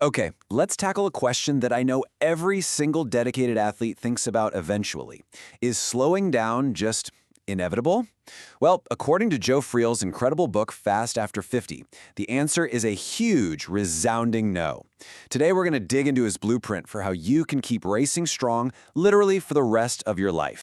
Okay, let's tackle a question that I know every single dedicated athlete thinks about eventually. Is slowing down just inevitable? Well, according to Joe Friel's incredible book, Fast After 50, the answer is a huge, resounding no. Today, we're going to dig into his blueprint for how you can keep racing strong literally for the rest of your life.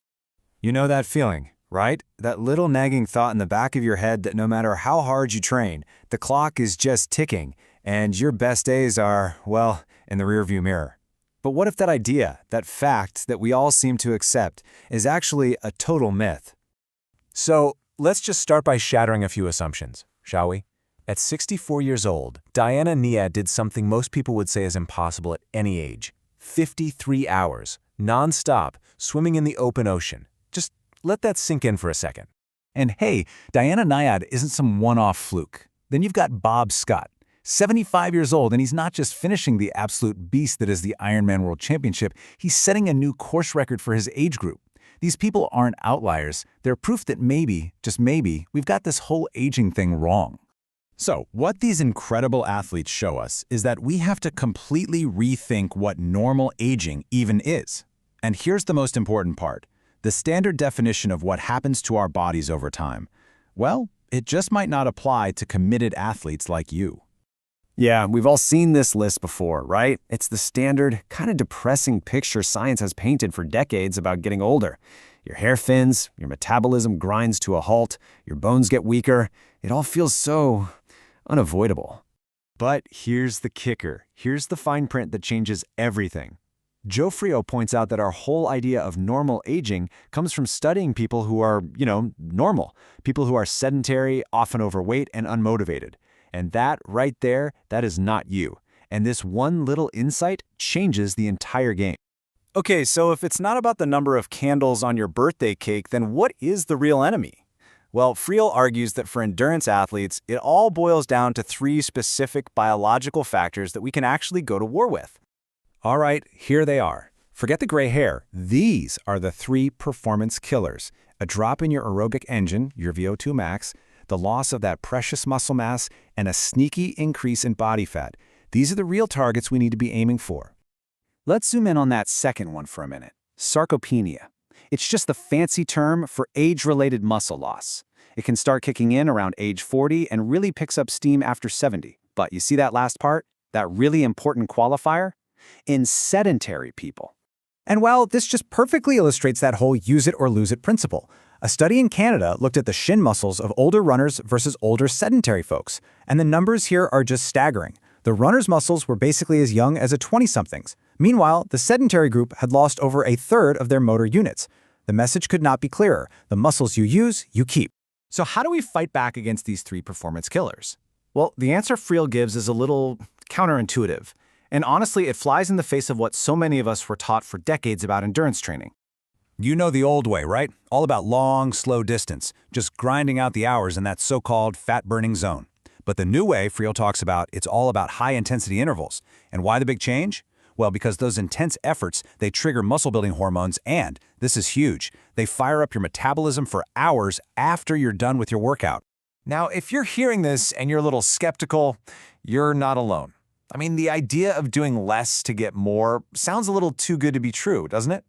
You know that feeling, right? That little nagging thought in the back of your head that no matter how hard you train, the clock is just ticking, and your best days are, well, in the rearview mirror. But what if that idea, that fact that we all seem to accept, is actually a total myth? So, let's just start by shattering a few assumptions, shall we? At 64 years old, Diana Nia did something most people would say is impossible at any age. 53 hours, non-stop, swimming in the open ocean. Just let that sink in for a second. And hey, Diana Nyad isn't some one-off fluke. Then you've got Bob Scott, 75 years old, and he's not just finishing the absolute beast that is the Ironman World Championship, he's setting a new course record for his age group. These people aren't outliers. They're proof that maybe, just maybe, we've got this whole aging thing wrong. So, what these incredible athletes show us is that we have to completely rethink what normal aging even is. And here's the most important part. The standard definition of what happens to our bodies over time. Well, it just might not apply to committed athletes like you. Yeah, we've all seen this list before, right? It's the standard, kind of depressing picture science has painted for decades about getting older. Your hair thins, your metabolism grinds to a halt, your bones get weaker. It all feels so unavoidable. But here's the kicker. Here's the fine print that changes everything. Joe Frio points out that our whole idea of normal aging comes from studying people who are, normal. People who are sedentary, often overweight, and unmotivated. And that right there, that is not you. And this one little insight changes the entire game. Okay, so if it's not about the number of candles on your birthday cake, then what is the real enemy? Well, Friel argues that for endurance athletes, it all boils down to three specific biological factors that we can actually go to war with. All right, here they are. Forget the gray hair. These are the three performance killers. A drop in your aerobic engine, your VO2 max, the loss of that precious muscle mass, and a sneaky increase in body fat. These are the real targets we need to be aiming for. Let's zoom in on that second one for a minute. Sarcopenia. It's just the fancy term for age-related muscle loss. It can start kicking in around age 40 and really picks up steam after 70. But you see that last part? That really important qualifier? In sedentary people. And well, this just perfectly illustrates that whole use it or lose it principle. A study in Canada looked at the shin muscles of older runners versus older sedentary folks, and the numbers here are just staggering. The runners' muscles were basically as young as a 20-somethings. Meanwhile, the sedentary group had lost over a third of their motor units. The message could not be clearer. The muscles you use, you keep. So how do we fight back against these three performance killers? Well, the answer Friel gives is a little counterintuitive. And honestly, it flies in the face of what so many of us were taught for decades about endurance training. You know the old way, right? All about long, slow distance, just grinding out the hours in that so-called fat-burning zone. But the new way Friel talks about, it's all about high-intensity intervals. And why the big change? Well, because those intense efforts, they trigger muscle-building hormones and, this is huge, they fire up your metabolism for hours after you're done with your workout. Now, if you're hearing this and you're a little skeptical, you're not alone. I mean, the idea of doing less to get more sounds a little too good to be true, doesn't it?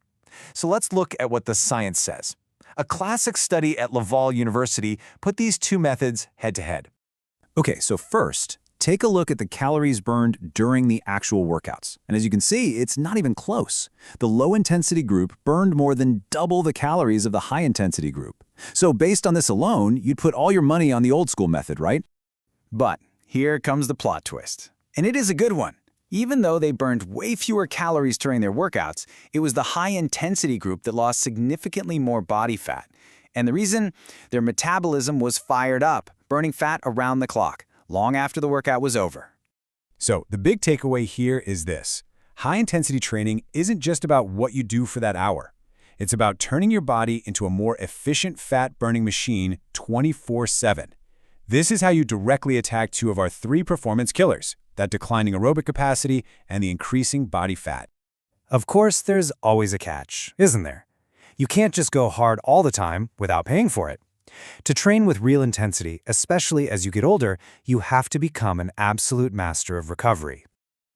So let's look at what the science says. A classic study at Laval University put these two methods head-to-head. Okay, so first, take a look at the calories burned during the actual workouts. And as you can see, it's not even close. The low-intensity group burned more than double the calories of the high-intensity group. So based on this alone, you'd put all your money on the old-school method, right? But here comes the plot twist. And it is a good one. Even though they burned way fewer calories during their workouts, it was the high-intensity group that lost significantly more body fat. And the reason? Their metabolism was fired up, burning fat around the clock, long after the workout was over. So the big takeaway here is this. High-intensity training isn't just about what you do for that hour. It's about turning your body into a more efficient fat-burning machine 24/7. This is how you directly attack two of our three performance killers, that declining aerobic capacity and the increasing body fat. Of course, there's always a catch, isn't there? You can't just go hard all the time without paying for it. To train with real intensity, especially as you get older, you have to become an absolute master of recovery.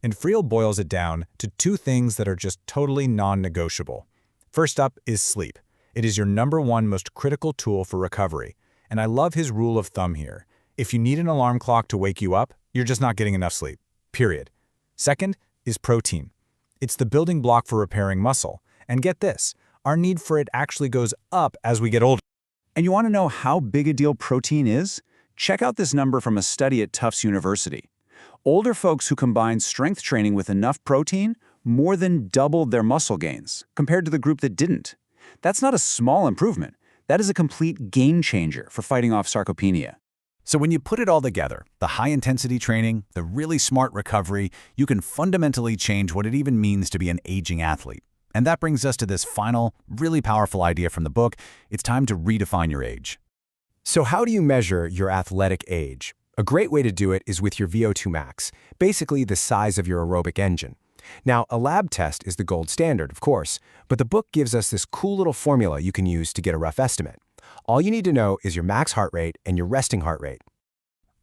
And Friel boils it down to two things that are just totally non-negotiable. First up is sleep. It is your #1 most critical tool for recovery. And I love his rule of thumb here. If you need an alarm clock to wake you up, you're just not getting enough sleep. Period. Second is protein. It's the building block for repairing muscle. And get this, our need for it actually goes up as we get older. And you want to know how big a deal protein is? Check out this number from a study at Tufts University. Older folks who combined strength training with enough protein more than doubled their muscle gains compared to the group that didn't. That's not a small improvement. That is a complete game changer for fighting off sarcopenia. So when you put it all together, the high-intensity training, the really smart recovery, you can fundamentally change what it even means to be an aging athlete. And that brings us to this final, really powerful idea from the book. It's time to redefine your age. So how do you measure your athletic age? A great way to do it is with your VO2 max, basically the size of your aerobic engine. Now, a lab test is the gold standard, of course, but the book gives us this cool little formula you can use to get a rough estimate. All you need to know is your max heart rate and your resting heart rate.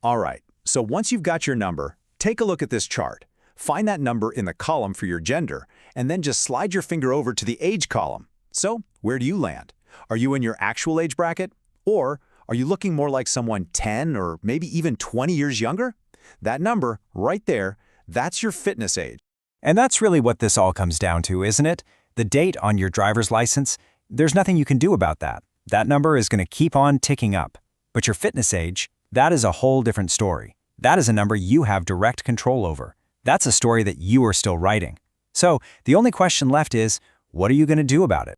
All right, so once you've got your number, take a look at this chart. Find that number in the column for your gender, and then just slide your finger over to the age column. So, where do you land? Are you in your actual age bracket? Or are you looking more like someone 10 or maybe even 20 years younger? That number, right there, that's your fitness age. And that's really what this all comes down to, isn't it? The date on your driver's license, there's nothing you can do about that. That number is going to keep on ticking up. But your fitness age, that is a whole different story. That is a number you have direct control over. That's a story that you are still writing. So the only question left is, what are you going to do about it?